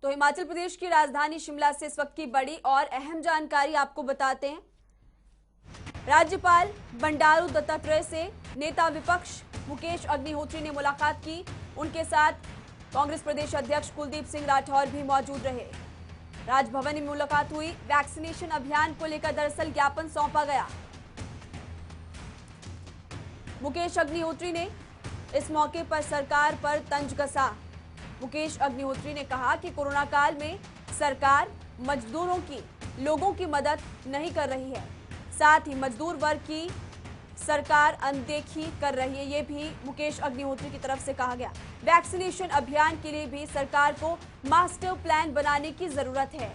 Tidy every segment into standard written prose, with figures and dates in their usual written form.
तो हिमाचल प्रदेश की राजधानी शिमला से इस वक्त की बड़ी और अहम जानकारी आपको बताते हैं। राज्यपाल बंडारू दत्तात्रेय से नेता विपक्ष मुकेश अग्निहोत्री ने मुलाकात की। उनके साथ कांग्रेस प्रदेश अध्यक्ष कुलदीप सिंह राठौर भी मौजूद रहे। राजभवन में मुलाकात हुई। वैक्सीनेशन अभियान को लेकर दरअसल ज्ञापन सौंपा गया। मुकेश अग्निहोत्री ने इस मौके पर सरकार पर तंज कसा। मुकेश अग्निहोत्री ने कहा कि कोरोना काल में सरकार मजदूरों की, लोगों की मदद नहीं कर रही है, साथ ही मजदूर वर्ग की सरकार अनदेखी कर रही है। ये भी मुकेश अग्निहोत्री की तरफ से कहा गया। वैक्सीनेशन अभियान के लिए भी सरकार को मास्टर प्लान बनाने की जरूरत है।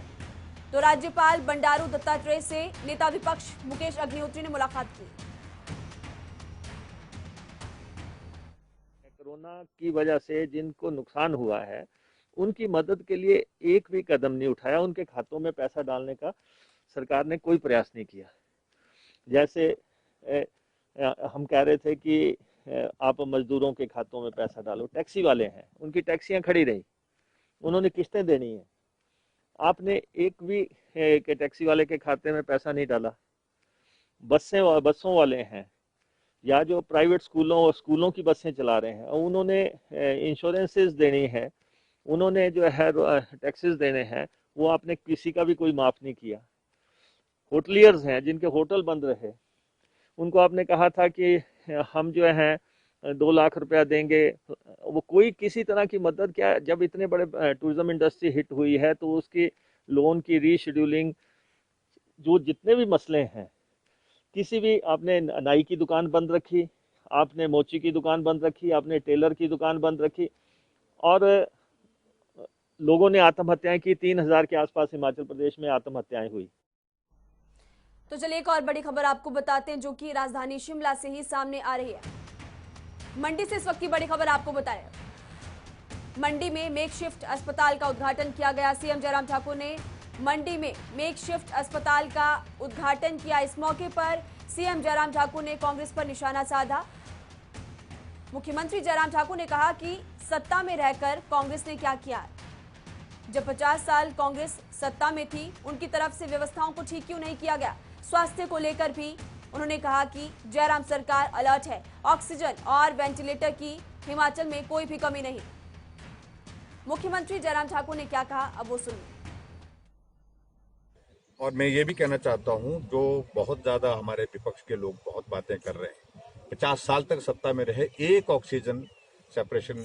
तो राज्यपाल बंडारू दत्तात्रेय से नेता विपक्ष मुकेश अग्निहोत्री ने मुलाकात की। कोरोना की वजह से जिनको नुकसान हुआ है उनकी मदद के लिए एक भी कदम नहीं उठाया। उनके खातों में पैसा डालने का सरकार ने कोई प्रयास नहीं किया। जैसे हम कह रहे थे कि आप मजदूरों के खातों में पैसा डालो, टैक्सी वाले हैं, उनकी टैक्सियां खड़ी रही, उन्होंने किस्तें देनी है, आपने एक भी के टैक्सी वाले के खाते में पैसा नहीं डाला। बसों वाले हैं या जो प्राइवेट स्कूलों की बसें चला रहे हैं, उन्होंने इंश्योरेंसेस देनी है, उन्होंने जो है टैक्सेस देने हैं, वो आपने किसी का भी कोई माफ़ नहीं किया। होटलियर्स हैं जिनके होटल बंद रहे, उनको आपने कहा था कि हम जो हैं 2 लाख रुपया देंगे, वो कोई किसी तरह की मदद क्या। जब इतने बड़े टूरिज्म इंडस्ट्री हिट हुई है तो उसकी लोन की रीशेड्यूलिंग, जो जितने भी मसले हैं, किसी भी, आपने नाई की दुकान बंद रखी, आपने मोची की दुकान बंद रखी, आपने टेलर की दुकान बंद रखी, और लोगों ने आत्महत्याएं की। 3000 के आसपास हिमाचल प्रदेश में आत्महत्याएं हुई। तो चलिए एक और बड़ी खबर आपको बताते हैं जो कि राजधानी शिमला से ही सामने आ रही है। मंडी से इस वक्त की बड़ी खबर आपको बता रहे हैं। मंडी में मेकशिफ्ट अस्पताल का उद्घाटन किया गया। सीएम जयराम ठाकुर ने मंडी में मेकशिफ्ट अस्पताल का उद्घाटन किया। इस मौके पर सीएम जयराम ठाकुर ने कांग्रेस पर निशाना साधा। मुख्यमंत्री जयराम ठाकुर ने कहा कि सत्ता में रहकर कांग्रेस ने क्या किया। जब 50 साल कांग्रेस सत्ता में थी, उनकी तरफ से व्यवस्थाओं को ठीक क्यों नहीं किया गया। स्वास्थ्य को लेकर भी उन्होंने कहा कि जयराम सरकार अलर्ट है। ऑक्सीजन और वेंटिलेटर की हिमाचल में कोई भी कमी नहीं। मुख्यमंत्री जयराम ठाकुर ने क्या कहा, अब वो सुनिए। और मैं ये भी कहना चाहता हूं, जो बहुत ज्यादा हमारे विपक्ष के लोग बहुत बातें कर रहे हैं, 50 साल तक सत्ता में रहे, एक ऑक्सीजन सेपरेशन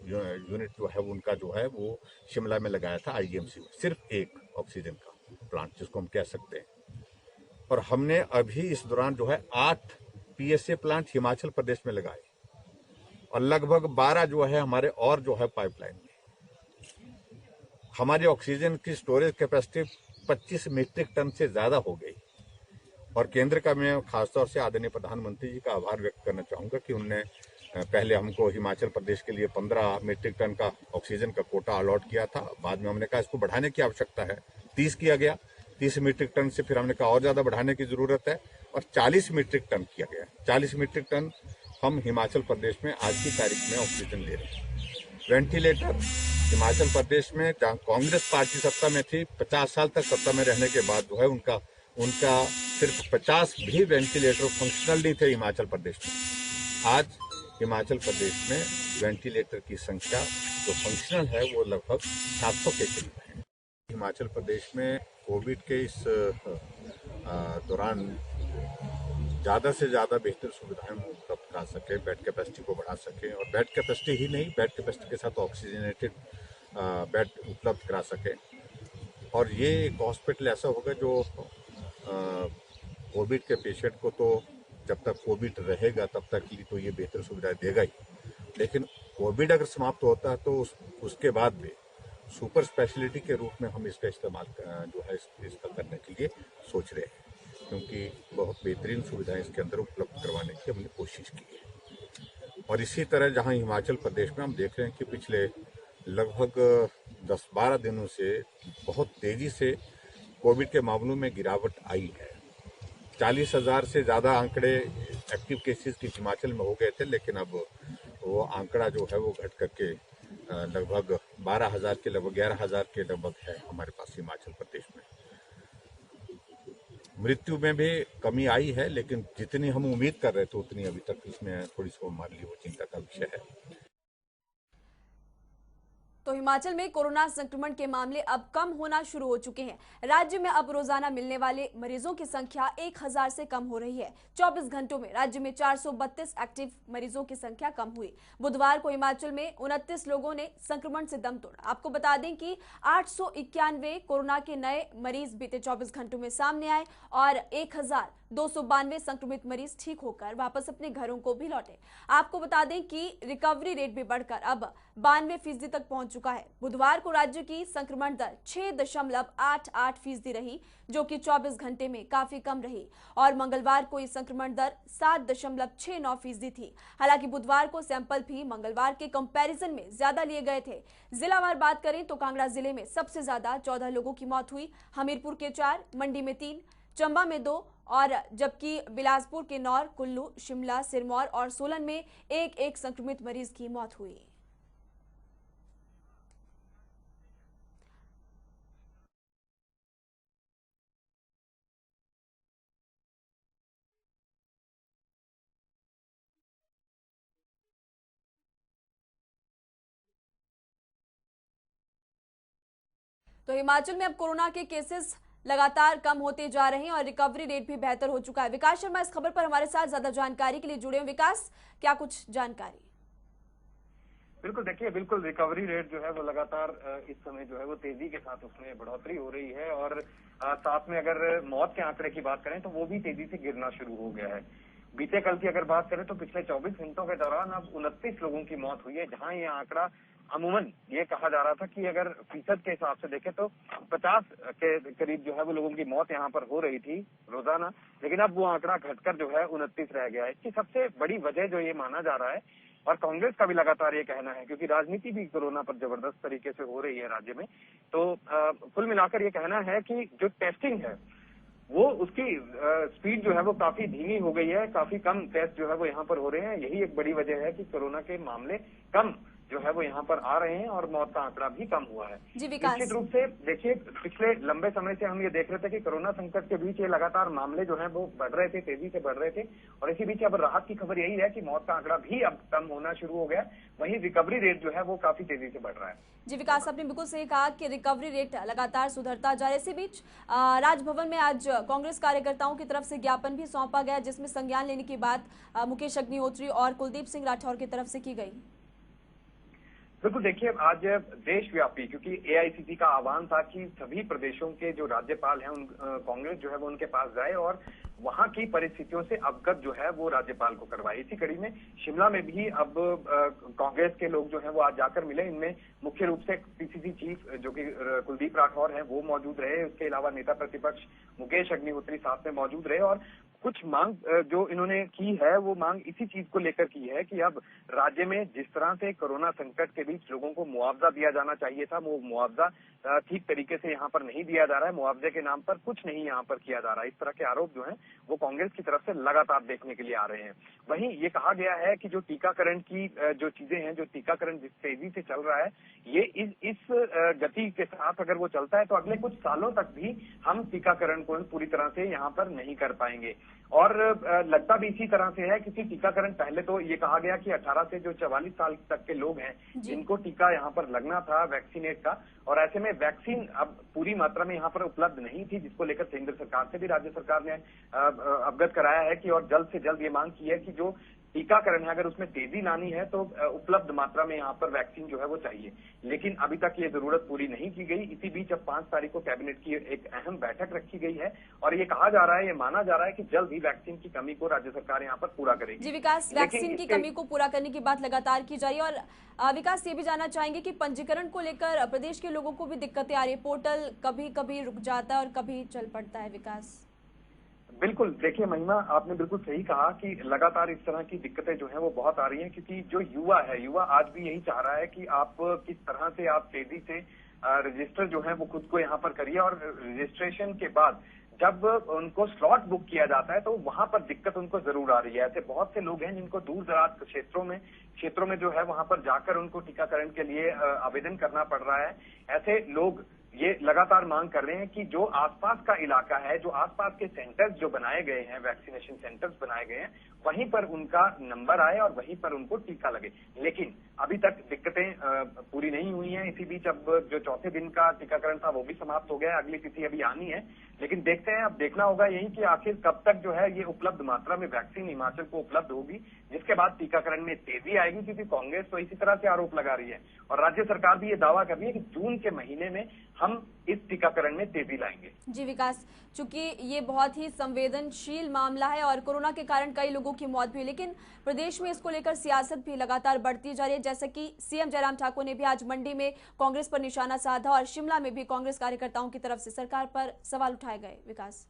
यूनिट जो है उनका जो है वो शिमला में लगाया था आईजीएमसी में, सिर्फ एक ऑक्सीजन का प्लांट जिसको हम कह सकते हैं। और हमने अभी इस दौरान जो है 8 पीएसए प्लांट हिमाचल प्रदेश में लगाए और लगभग 12 जो है हमारे और जो है पाइपलाइन में। हमारी ऑक्सीजन की स्टोरेज कैपेसिटी 25 मीट्रिक टन से ज्यादा हो गई। और केंद्र का मैं खासतौर से आदरणीय प्रधानमंत्री जी का आभार व्यक्त करना चाहूंगा कि उन्होंने पहले हमको हिमाचल प्रदेश के लिए 15 मीट्रिक टन का ऑक्सीजन का कोटा अलॉट किया था। बाद में हमने कहा इसको बढ़ाने की आवश्यकता है, 30 किया गया। 30 मीट्रिक टन से फिर हमने कहा और ज्यादा बढ़ाने की जरूरत है और 40 मीट्रिक टन किया गया। 40 मीट्रिक टन हम हिमाचल प्रदेश में आज की तारीख में ऑक्सीजन ले रहे हैं। वेंटिलेटर हिमाचल प्रदेश में जहाँ कांग्रेस पार्टी सत्ता में थी, 50 साल तक सत्ता में रहने के बाद जो है उनका सिर्फ 50 भी वेंटिलेटर फंक्शनल नहीं थे हिमाचल प्रदेश में। आज हिमाचल प्रदेश में वेंटिलेटर की संख्या जो फंक्शनल है वो लगभग 700 के करीब है। हिमाचल प्रदेश में कोविड के इस दौरान ज़्यादा से ज़्यादा बेहतर सुविधाएं उपलब्ध करा सके, बेड कैपेसिटी को बढ़ा सके, और बेड कैपेसिटी ही नहीं, बेड कैपेसिटी के साथ ऑक्सीजनेटेड बेड उपलब्ध करा सके। और ये एक हॉस्पिटल ऐसा होगा जो कोविड के पेशेंट को तो जब तक कोविड रहेगा तब तक ही तो ये बेहतर सुविधाएं देगा ही, लेकिन कोविड अगर समाप्त होता है तो उसके बाद भी सुपर स्पेशलिटी के रूप में हम इसका इस्तेमाल जो है इसका करने के लिए सोच रहे हैं, क्योंकि बहुत बेहतरीन सुविधाएं इसके अंदर उपलब्ध करवाने की हमने कोशिश की है। और इसी तरह जहां हिमाचल प्रदेश में हम देख रहे हैं कि पिछले लगभग 10-12 दिनों से बहुत तेजी से कोविड के मामलों में गिरावट आई है। 40,000 से ज़्यादा आंकड़े एक्टिव केसेस की हिमाचल में हो गए थे, लेकिन अब वो आंकड़ा जो है वो घट करके लगभग 12,000 के लगभग 11,000 के लगभग है हमारे पास हिमाचल प्रदेश में। मृत्यु में भी कमी आई है, लेकिन जितनी हम उम्मीद कर रहे थे उतनी अभी तक इसमें थोड़ी सी हमारे लिए वो चिंता का विषय है। तो हिमाचल में कोरोना संक्रमण के मामले अब कम होना शुरू हो चुके हैं। राज्य में अब रोजाना मिलने वाले मरीजों की संख्या 1000 से कम हो रही है। 24 घंटों में राज्य में 432 एक्टिव मरीजों की संख्या कम हुई। बुधवार को हिमाचल में 29 लोगों ने संक्रमण से दम तोड़ा। आपको बता दें कि 891 कोरोना के नए मरीज बीते 24 घंटों में सामने आए और 1292 संक्रमित मरीज ठीक होकर वापस अपने घरों को भी लौटे। आपको बता दें कि रिकवरी रेट भी बढ़कर अब 92% तक पहुंच चुका है। बुधवार को राज्य की संक्रमण दर 6.88% रही, जो कि 24 घंटे में काफी कम रही और मंगलवार को इस संक्रमण दर 7.69% थी। हालांकि बुधवार को सैंपल भी मंगलवार के कंपैरिजन में ज्यादा लिए गए थे। जिलावार बात करें तो कांगड़ा जिले में सबसे ज्यादा 14 लोगों की मौत हुई। हमीरपुर के 4, मंडी में 3, चंबा में 2 और जबकि बिलासपुर के 9, कुल्लू, शिमला, सिरमौर और सोलन में एक संक्रमित मरीज की मौत हुई। तो हिमाचल में अब कोरोना के केसेस लगातार कम होते जा रहे हैं और रिकवरी रेट भी बेहतर हो चुका है। विकास शर्मा इस खबर पर हमारे साथ ज्यादा जानकारी के लिए जुड़े हैं। विकास, क्या कुछ जानकारी? बिल्कुल, देखिए, बिल्कुल रिकवरी रेट जो है वो लगातार इस समय जो है वो तेजी के साथ उसमें बढ़ोतरी हो रही है और साथ में अगर मौत के आंकड़े की बात करें तो वो भी तेजी से गिरना शुरू हो गया है। बीते कल की अगर बात करें तो पिछले 24 घंटों के दौरान अब 29 लोगों की मौत हुई है, जहां ये आंकड़ा अमूमन ये कहा जा रहा था कि अगर फीसद के हिसाब से देखें तो 50 के करीब जो है वो लोगों की मौत यहाँ पर हो रही थी रोजाना, लेकिन अब वो आंकड़ा घटकर जो है 29 रह गया है। इसकी सबसे बड़ी वजह जो ये माना जा रहा है और कांग्रेस का भी लगातार ये कहना है, क्योंकि राजनीति भी कोरोना पर जबरदस्त तरीके से हो रही है राज्य में, तो कुल मिलाकर ये कहना है कि जो टेस्टिंग है वो उसकी स्पीड जो है वो काफी धीमी हो गई है। काफी कम टेस्ट जो है वो यहाँ पर हो रहे हैं। यही एक बड़ी वजह है कि कोरोना के मामले कम जो है वो यहाँ पर आ रहे हैं और मौत का आंकड़ा भी कम हुआ है। निश्चित रूप से देखिए, पिछले लंबे समय से हम ये देख रहे थे कि कोरोना संकट के बीच ये लगातार मामले जो है वो बढ़ रहे थे, तेजी से बढ़ रहे थे और इसी बीच अब राहत की खबर यही है कि मौत का आंकड़ा भी अब कम होना शुरू हो गया। वहीं रिकवरी रेट जो है वो काफी तेजी से बढ़ रहा है। जी विकास, आपने बिल्कुल सही कहा कि रिकवरी रेट लगातार सुधरता जा रहा है। इसी बीच राजभवन में आज कांग्रेस कार्यकर्ताओं की तरफ से ज्ञापन भी सौंपा गया, जिसमें संज्ञान लेने की बात मुकेश अग्निहोत्री और कुलदीप सिंह राठौर की तरफ से की गई। बिल्कुल, देखिए, आज देशव्यापी, क्योंकि एआईसीसी का आह्वान था कि सभी प्रदेशों के जो राज्यपाल हैं उन कांग्रेस जो है वो उनके पास जाए और वहां की परिस्थितियों से अवगत जो है वो राज्यपाल को करवाए। इसी कड़ी में शिमला में भी अब कांग्रेस के लोग जो हैं वो आज जाकर मिले। इनमें मुख्य रूप से पीसीसी चीफ जो कि कुलदीप राठौर हैं वो मौजूद रहे। उसके अलावा नेता प्रतिपक्ष मुकेश अग्निहोत्री साथ में मौजूद रहे और कुछ मांग जो इन्होंने की है वो मांग इसी चीज को लेकर की है कि अब राज्य में जिस तरह से कोरोना संकट के बीच लोगों को मुआवजा दिया जाना चाहिए था, वो मुआवजा ठीक तरीके से यहाँ पर नहीं दिया जा रहा है। मुआवजे के नाम पर कुछ नहीं यहाँ पर किया जा रहा है। इस तरह के आरोप जो हैं वो कांग्रेस की तरफ से लगातार देखने के लिए आ रहे हैं। वहीं ये कहा गया है कि जो टीकाकरण की जो चीजें हैं, जो टीकाकरण जिस तेजी से चल रहा है, ये इस गति के साथ अगर वो चलता है तो अगले कुछ सालों तक भी हम टीकाकरण को पूरी तरह से यहाँ पर नहीं कर पाएंगे। और लगता भी इसी तरह से है, क्योंकि टीकाकरण पहले तो ये कहा गया कि 18 से जो 44 साल तक के लोग हैं जिनको टीका यहाँ पर लगना था वैक्सीनेट का, और ऐसे में वैक्सीन अब पूरी मात्रा में यहाँ पर उपलब्ध नहीं थी, जिसको लेकर केंद्र सरकार से भी राज्य सरकार ने अवगत कराया है कि और जल्द से जल्द ये मांग की है कि जो टीकाकरण है अगर उसमें तेजी लानी है तो उपलब्ध मात्रा में यहाँ पर वैक्सीन जो है वो चाहिए। लेकिन अभी तक ये जरूरत पूरी नहीं की गई। इसी बीच अब 5 तारीख को कैबिनेट की एक अहम बैठक रखी गई है और ये कहा जा रहा है, ये माना जा रहा है कि जल्द ही वैक्सीन की कमी को राज्य सरकार यहाँ पर पूरा करेगी। जी विकास, वैक्सीन की कमी को पूरा करने की बात लगातार की जा रही है और विकास ये भी जानना चाहेंगे कि पंजीकरण को लेकर प्रदेश के लोगों को भी दिक्कतें आ रही है। पोर्टल कभी कभी रुक जाता है और कभी चल पड़ता है। विकास, बिल्कुल, देखिए महिमा, आपने बिल्कुल सही कहा कि लगातार इस तरह की दिक्कतें जो हैं वो बहुत आ रही हैं, क्योंकि जो युवा है, युवा आज भी यही चाह रहा है कि आप किस तरह से आप तेजी से रजिस्टर जो है वो खुद को यहाँ पर करिए और रजिस्ट्रेशन के बाद जब उनको स्लॉट बुक किया जाता है तो वहां पर दिक्कत उनको जरूर आ रही है। ऐसे बहुत से लोग हैं जिनको दूर दराज क्षेत्रों में जो है वहां पर जाकर उनको टीकाकरण के लिए आवेदन करना पड़ रहा है। ऐसे लोग ये लगातार मांग कर रहे हैं कि जो आसपास का इलाका है, जो आसपास के सेंटर्स जो बनाए गए हैं, वैक्सीनेशन सेंटर्स बनाए गए हैं, वहीं पर उनका नंबर आए और वहीं पर उनको टीका लगे। लेकिन अभी तक दिक्कतें पूरी नहीं हुई हैं। इसी बीच अब जो चौथे दिन का टीकाकरण था वो भी समाप्त हो गया है, अगली तिथि अभी आनी है। लेकिन देखते हैं, अब देखना होगा यही कि आखिर कब तक जो है ये उपलब्ध मात्रा में वैक्सीन हिमाचल को उपलब्ध होगी, जिसके बाद टीकाकरण में तेजी आएगी। क्योंकि कांग्रेस तो इसी तरह से आरोप लगा रही है और राज्य सरकार भी ये दावा कर रही है कि जून के महीने में हम इस टीकाकरण में तेजी लाएंगे। जी विकास, चूंकि ये बहुत ही संवेदनशील मामला है और कोरोना के कारण कई लोगों की मौत भी हुई, लेकिन प्रदेश में इसको लेकर सियासत भी लगातार बढ़ती जा रही है। जैसे कि सीएम जयराम ठाकुर ने भी आज मंडी में कांग्रेस पर निशाना साधा और शिमला में भी कांग्रेस कार्यकर्ताओं की तरफ से सरकार पर सवाल उठाए गए। विकास,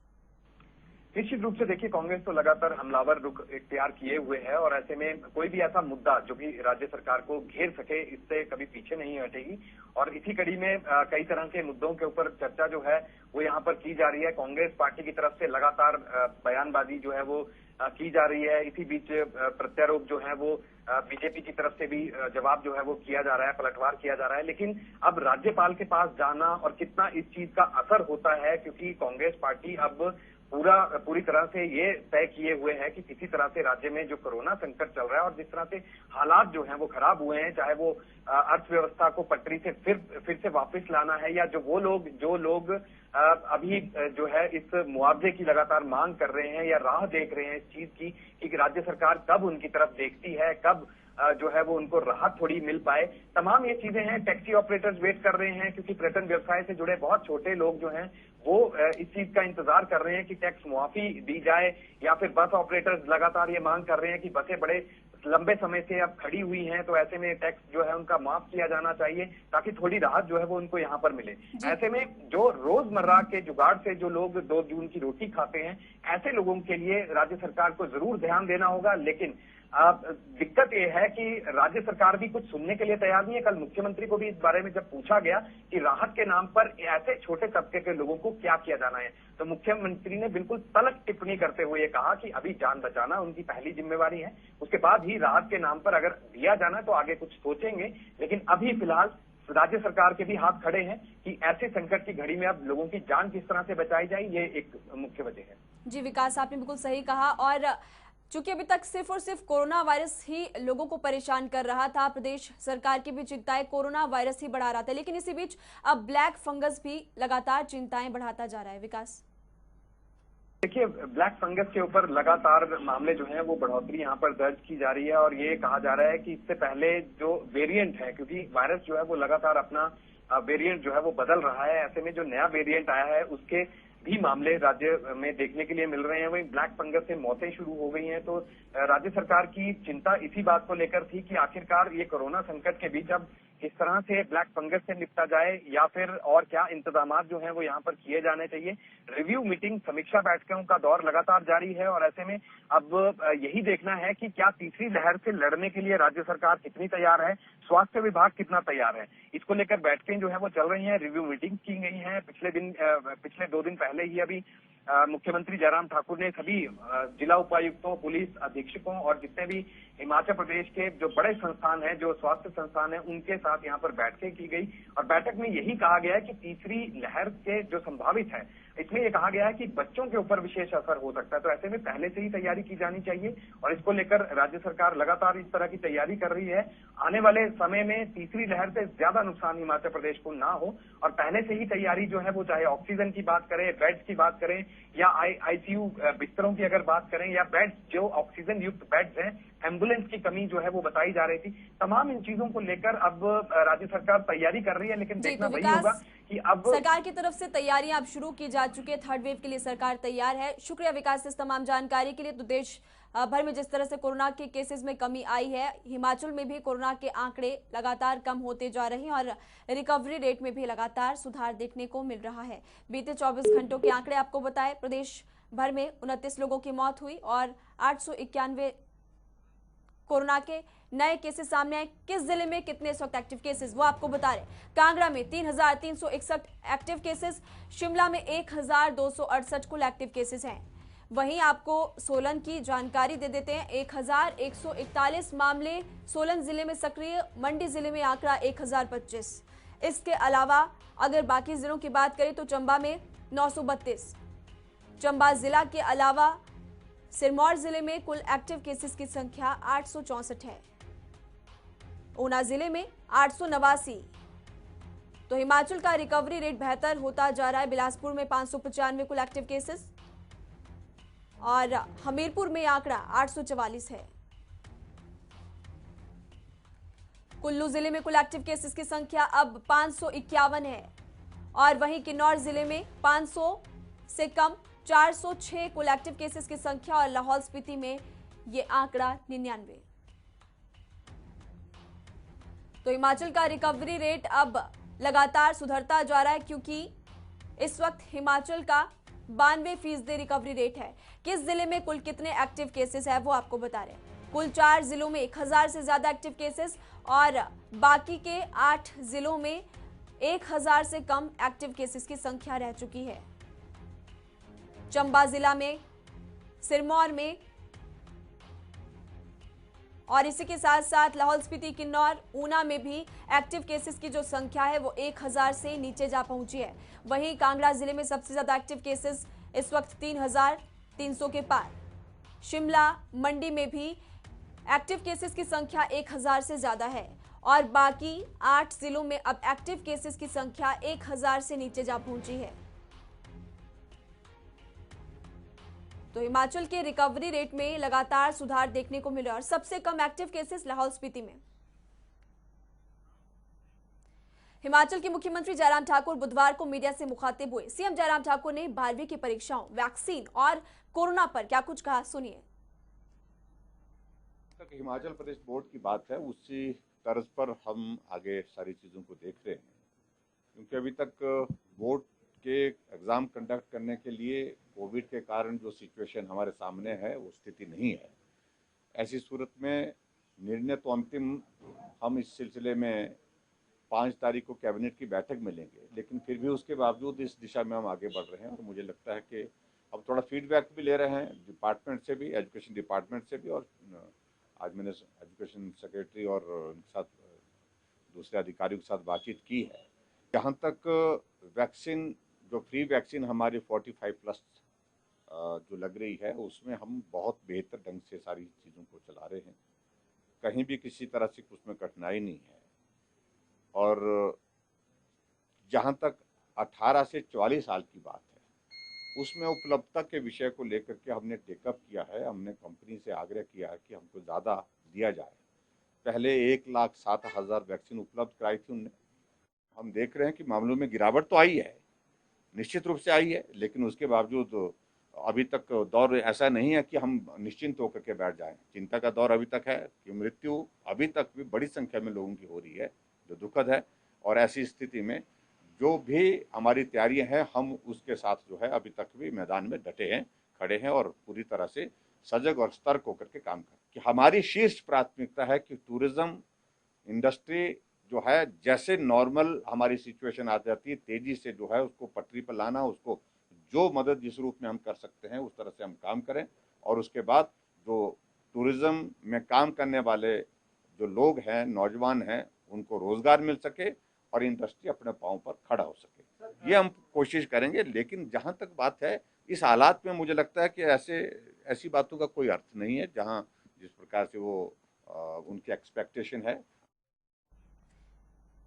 निश्चित रूप से देखिए, कांग्रेस तो लगातार हमलावर रुख इख्तियार किए हुए है और ऐसे में कोई भी ऐसा मुद्दा जो भी राज्य सरकार को घेर सके, इससे कभी पीछे नहीं हटेगी। और इसी कड़ी में कई तरह के मुद्दों के ऊपर चर्चा जो है वो यहाँ पर की जा रही है। कांग्रेस पार्टी की तरफ से लगातार बयानबाजी जो है वो की जा रही है। इसी बीच प्रत्यारोप जो है वो बीजेपी की तरफ से भी जवाब जो है वो किया जा रहा है, पलटवार किया जा रहा है। लेकिन अब राज्यपाल के पास जाना और कितना इस चीज का असर होता है, क्योंकि कांग्रेस पार्टी अब पूरी तरह से ये तय किए हुए है कि किसी तरह से राज्य में जो कोरोना संकट चल रहा है और जिस तरह से हालात जो हैं वो खराब हुए हैं, चाहे वो अर्थव्यवस्था को पटरी से फिर से वापस लाना है, या जो लोग अभी जो है इस मुआवजे की लगातार मांग कर रहे हैं या राह देख रहे हैं इस चीज की कि राज्य सरकार कब उनकी तरफ देखती है, कब जो है वो उनको राहत थोड़ी मिल पाए। तमाम ये चीजें हैं। टैक्सी ऑपरेटर्स वेट कर रहे हैं क्योंकि पर्यटन व्यवसाय से जुड़े बहुत छोटे लोग जो हैं वो इस चीज का इंतजार कर रहे हैं कि टैक्स मुआफी दी जाए, या फिर बस ऑपरेटर्स लगातार ये मांग कर रहे हैं कि बसें बड़े लंबे समय से अब खड़ी हुई हैं, तो ऐसे में टैक्स जो है उनका माफ किया जाना चाहिए ताकि थोड़ी राहत जो है वो उनको यहाँ पर मिले। ऐसे में जो रोजमर्रा के जुगाड़ से जो लोग 2 जून की रोटी खाते हैं, ऐसे लोगों के लिए राज्य सरकार को जरूर ध्यान देना होगा। लेकिन दिक्कत यह है कि राज्य सरकार भी कुछ सुनने के लिए तैयार नहीं है। कल मुख्यमंत्री को भी इस बारे में जब पूछा गया कि राहत के नाम पर ऐसे छोटे तबके के लोगों को क्या किया जाना है, तो मुख्यमंत्री ने बिल्कुल तल्ख टिप्पणी करते हुए कहा कि अभी जान बचाना उनकी पहली जिम्मेवारी है, उसके बाद ही राहत के नाम पर अगर दिया जाना तो आगे कुछ सोचेंगे। लेकिन अभी फिलहाल राज्य सरकार के भी हाथ खड़े हैं कि ऐसे संकट की घड़ी में अब लोगों की जान किस तरह से बचाई जाए, ये एक मुख्य वजह है। जी विकास, आपने बिल्कुल सही कहा। और चूंकि अभी तक सिर्फ और सिर्फ कोरोना वायरस ही लोगों को परेशान कर रहा था, प्रदेश सरकार की भी चिंताएं कोरोना वायरस ही बढ़ा रहा था, लेकिन इसी बीच अब ब्लैक फंगस भी लगातार चिंताएं बढ़ाता जा रहा है। विकास, देखिए, ब्लैक फंगस के ऊपर लगातार मामले जो हैं वो बढ़ोतरी यहाँ पर दर्ज की जा रही है और ये कहा जा रहा है कि इससे पहले जो वेरिएंट है, क्योंकि वायरस जो है वो लगातार अपना वेरिएंट जो है वो बदल रहा है, ऐसे में जो नया वेरिएंट आया है उसके भी मामले राज्य में देखने के लिए मिल रहे हैं। वहीं ब्लैक फंगस से मौतें शुरू हो गई हैं। तो राज्य सरकार की चिंता इसी बात को लेकर थी कि आखिरकार ये कोरोना संकट के बीच अब किस तरह से ब्लैक फंगस से निपटा जाए, या फिर और क्या इंतजाम जो हैं वो यहाँ पर किए जाने चाहिए। रिव्यू मीटिंग, समीक्षा बैठकों का दौर लगातार जारी है और ऐसे में अब यही देखना है कि क्या तीसरी लहर से लड़ने के लिए राज्य सरकार कितनी तैयार है, स्वास्थ्य विभाग कितना तैयार है। इसको लेकर बैठकें जो है वो चल रही हैं, रिव्यू मीटिंग की गई है। पिछले 2 दिन पहले ही अभी मुख्यमंत्री जयराम ठाकुर ने सभी जिला उपायुक्तों, पुलिस अधीक्षकों और जितने भी हिमाचल प्रदेश के जो बड़े संस्थान हैं, जो स्वास्थ्य संस्थान हैं, उनके साथ यहाँ पर बैठकें की गई और बैठक में यही कहा गया है कि तीसरी लहर के जो संभावित है, इसमें यह कहा गया है कि बच्चों के ऊपर विशेष असर हो सकता है। तो ऐसे में पहले से ही तैयारी की जानी चाहिए और इसको लेकर राज्य सरकार लगातार इस तरह की तैयारी कर रही है। आने वाले समय में तीसरी लहर से ज्यादा नुकसान हिमाचल प्रदेश को ना हो और पहले से ही तैयारी जो है वो, चाहे ऑक्सीजन की बात करें, बेड्स की बात करें, या आईसीयू बिस्तरों की अगर बात करें, या बेड्स जो ऑक्सीजन युक्त बेड्स हैं, एम्बुलेंस की कमी जो है वो बताई जा रही थी। तमाम इन चीजों को लेकर अब राज्य सरकार तैयारी कर रही है, लेकिन देखना वही होगा कि अब सरकार की तरफ से तैयारियां अब शुरू की जा चुकी है। थर्ड वेव के लिए सरकार तैयार है। शुक्रिया विकास इस तमाम जानकारी के लिए। तो देश भर में जिस तरह से कोरोना के केसेस में कमी आई है, हिमाचल में भी कोरोना के आंकड़े लगातार कम होते जा रहे हैं और रिकवरी रेट में भी लगातार सुधार देखने को मिल रहा है। बीते 24 घंटों के आंकड़े आपको बताएं, प्रदेश भर में 29 लोगों की मौत हुई और 891 कोरोना के नए केसेस सामने आए, किस जिले में कितने इस वक्त एक्टिव केसेस वो आपको बता रहे हैं। कांगड़ा में 3,361 एक्टिव केसेस, शिमला में 1,268 कुल एक्टिव केसेस हैं। वहीं आपको सोलन की जानकारी दे देते हैं, 1,141 मामले सोलन जिले में सक्रिय, मंडी जिले में आंकड़ा 1,025। इसके अलावा अगर बाकी जिलों की बात करें तो चंबा में 932, चंबा जिला के अलावा सिरमौर जिले में कुल एक्टिव केसेस की संख्या 864 है, ऊना जिले में 889। तो हिमाचल का रिकवरी रेट बेहतर होता जा रहा है। बिलासपुर में 595 कुल एक्टिव केसेस और हमीरपुर में आंकड़ा 844 है। कुल्लू जिले में कुल एक्टिव केसेस की संख्या अब 551 है और वहीं किन्नौर जिले में 500 से कम 406 कुल एक्टिव केसेस की संख्या और लाहौल स्पीति में ये आंकड़ा 99। तो हिमाचल का रिकवरी रेट अब लगातार सुधरता जा रहा है क्योंकि इस वक्त हिमाचल का 92% रिकवरी रेट है। किस जिले में कुल कितने एक्टिव केसेस है वो आपको बता रहे हैं। कुल 4 जिलों में 1000 से ज्यादा एक्टिव केसेस और बाकी के 8 जिलों में 1000 से कम एक्टिव केसेस की संख्या रह चुकी है। चंबा जिला में, सिरमौर में और इसी के साथ साथ लाहौल स्पीति, किन्नौर, ऊना में भी एक्टिव केसेस की जो संख्या है वो 1000 से नीचे जा पहुंची है। वहीं कांगड़ा जिले में सबसे ज्यादा एक्टिव केसेस इस वक्त 3300 के पार। शिमला, मंडी में भी एक्टिव केसेस की संख्या 1000 से ज्यादा है और बाकी 8 जिलों में अब एक्टिव केसेस की संख्या 1000 से नीचे जा पहुंची है। तो हिमाचल के रिकवरी रेट में लगातार सुधार देखने को मिला और सबसे कम एक्टिव केसेस लाहौल स्पीति में। हिमाचल के मुख्यमंत्री जयराम ठाकुर बुधवार को मीडिया से मुखातिब हुए। सीएम जयराम ठाकुर ने 12वीं की परीक्षाओं, वैक्सीन और कोरोना पर क्या कुछ कहा, सुनिए। हिमाचल प्रदेश बोर्ड की बात है, उसी तर्ज पर हम आगे सारी चीज़ों को देख रहे हैं, क्योंकि अभी तक बोर्ड के एग्ज़ाम कंडक्ट करने के लिए कोविड के कारण जो सिचुएशन हमारे सामने है वो स्थिति नहीं है। ऐसी सूरत में निर्णय तो अंतिम हम इस सिलसिले में 5 तारीख को कैबिनेट की बैठक में लेंगे, लेकिन फिर भी उसके बावजूद इस दिशा में हम आगे बढ़ रहे हैं और मुझे लगता है कि अब थोड़ा फीडबैक भी ले रहे हैं डिपार्टमेंट से भी, एजुकेशन डिपार्टमेंट से भी, और आज मैंने एजुकेशन सेक्रेटरी और उनके साथ दूसरे अधिकारियों के साथ बातचीत की है। जहाँ तक वैक्सीन, जो फ्री वैक्सीन हमारी 45+ जो लग रही है, उसमें हम बहुत बेहतर ढंग से सारी चीज़ों को चला रहे हैं। कहीं भी किसी तरह से उसमें कठिनाई नहीं है। और जहाँ तक 18 से 44 साल की बात है, उसमें उपलब्धता के विषय को लेकर के हमने टेकअप किया है। हमने कंपनी से आग्रह किया है कि हमको ज़्यादा दिया जाए। पहले 1,07,000 वैक्सीन उपलब्ध कराई थी उनने। हम देख रहे हैं कि मामलों में गिरावट तो आई है, निश्चित रूप से आई है, लेकिन उसके बावजूद अभी तक दौर ऐसा नहीं है कि हम निश्चिंत होकर के बैठ जाएं। चिंता का दौर अभी तक है कि मृत्यु अभी तक भी बड़ी संख्या में लोगों की हो रही है, जो दुखद है। और ऐसी स्थिति में जो भी हमारी तैयारियां हैं, हम उसके साथ जो है अभी तक भी मैदान में डटे हैं, खड़े हैं और पूरी तरह से सजग और सतर्क होकर के काम करें। कि हमारी शीर्ष प्राथमिकता है कि टूरिज्म इंडस्ट्री जो है, जैसे नॉर्मल हमारी सिचुएशन आ जाती है, तेजी से जो है उसको पटरी पर लाना, उसको जो मदद जिस रूप में हम कर सकते हैं उस तरह से हम काम करें। और उसके बाद जो टूरिज्म में काम करने वाले जो लोग हैं, नौजवान हैं, उनको रोजगार मिल सके और इंडस्ट्री अपने पांव पर खड़ा हो सके, ये हम कोशिश करेंगे। लेकिन जहां तक बात है, इस हालात में मुझे लगता है कि ऐसी बातों का कोई अर्थ नहीं है जहां जिस प्रकार से वो उनकी एक्सपेक्टेशन है।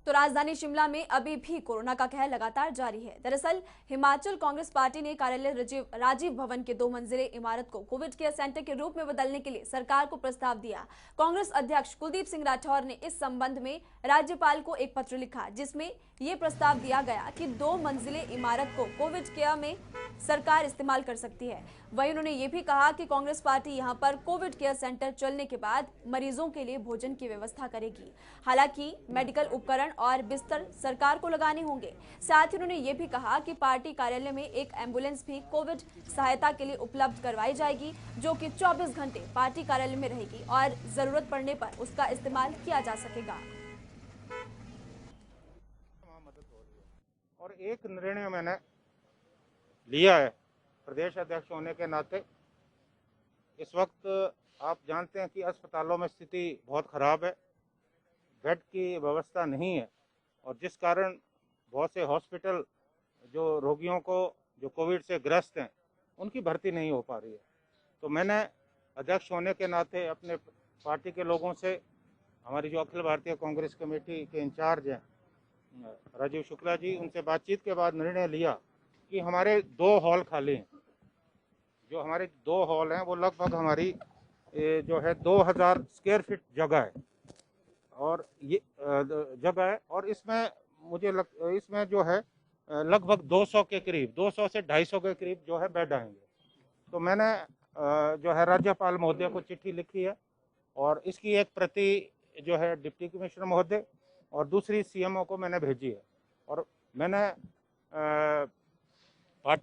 तो राजधानी शिमला में अभी भी कोरोना का कहर लगातार जारी है। दरअसल हिमाचल कांग्रेस पार्टी ने कार्यालय राजीव भवन के 2 मंजिले इमारत को कोविड केयर सेंटर के रूप में बदलने के लिए सरकार को प्रस्ताव दिया। कांग्रेस अध्यक्ष कुलदीप सिंह राठौर ने इस संबंध में राज्यपाल को एक पत्र लिखा, जिसमें यह प्रस्ताव दिया गया कि 2 मंजिले इमारत को कोविड केयर में सरकार इस्तेमाल कर सकती है। वहीं उन्होंने ये भी कहा कि कांग्रेस पार्टी यहां पर कोविड केयर सेंटर चलने के बाद मरीजों के लिए भोजन की व्यवस्था करेगी। हालांकि मेडिकल उपकरण उपकरण और बिस्तर सरकार को लगाने होंगे। साथ ही उन्होंने ये भी कहा कि पार्टी कार्यालय में एक एम्बुलेंस भी कोविड सहायता के लिए उपलब्ध करवाई जाएगी, जो कि 24 घंटे पार्टी कार्यालय में रहेगी और जरूरत पड़ने पर उसका इस्तेमाल किया जा सकेगा। और एक निर्णय मैंने लिया है प्रदेश अध्यक्ष होने के नाते। इस वक्त आप जानते हैं कि अस्पतालों में स्थिति बहुत खराब है, बेड की व्यवस्था नहीं है और जिस कारण बहुत से हॉस्पिटल जो रोगियों को जो कोविड से ग्रस्त हैं उनकी भर्ती नहीं हो पा रही है। तो मैंने अध्यक्ष होने के नाते अपने पार्टी के लोगों से, हमारी जो अखिल भारतीय कांग्रेस कमेटी के इंचार्ज हैं राजीव शुक्ला जी, उनसे बातचीत के बाद निर्णय लिया कि हमारे 2 हॉल खाली हैं। जो हमारे 2 हॉल हैं वो लगभग हमारी जो है 2000 स्क्वायर फीट जगह है और ये जगह है और इसमें इसमें जो है लगभग 200 के करीब, 200 से 250 के करीब जो है बेड आएंगे। तो मैंने जो है राज्यपाल महोदय को चिट्ठी लिखी है और इसकी एक प्रति जो है डिप्टी कमिश्नर महोदय और दूसरी सीएमओ को मैंने भेजी है और मैंने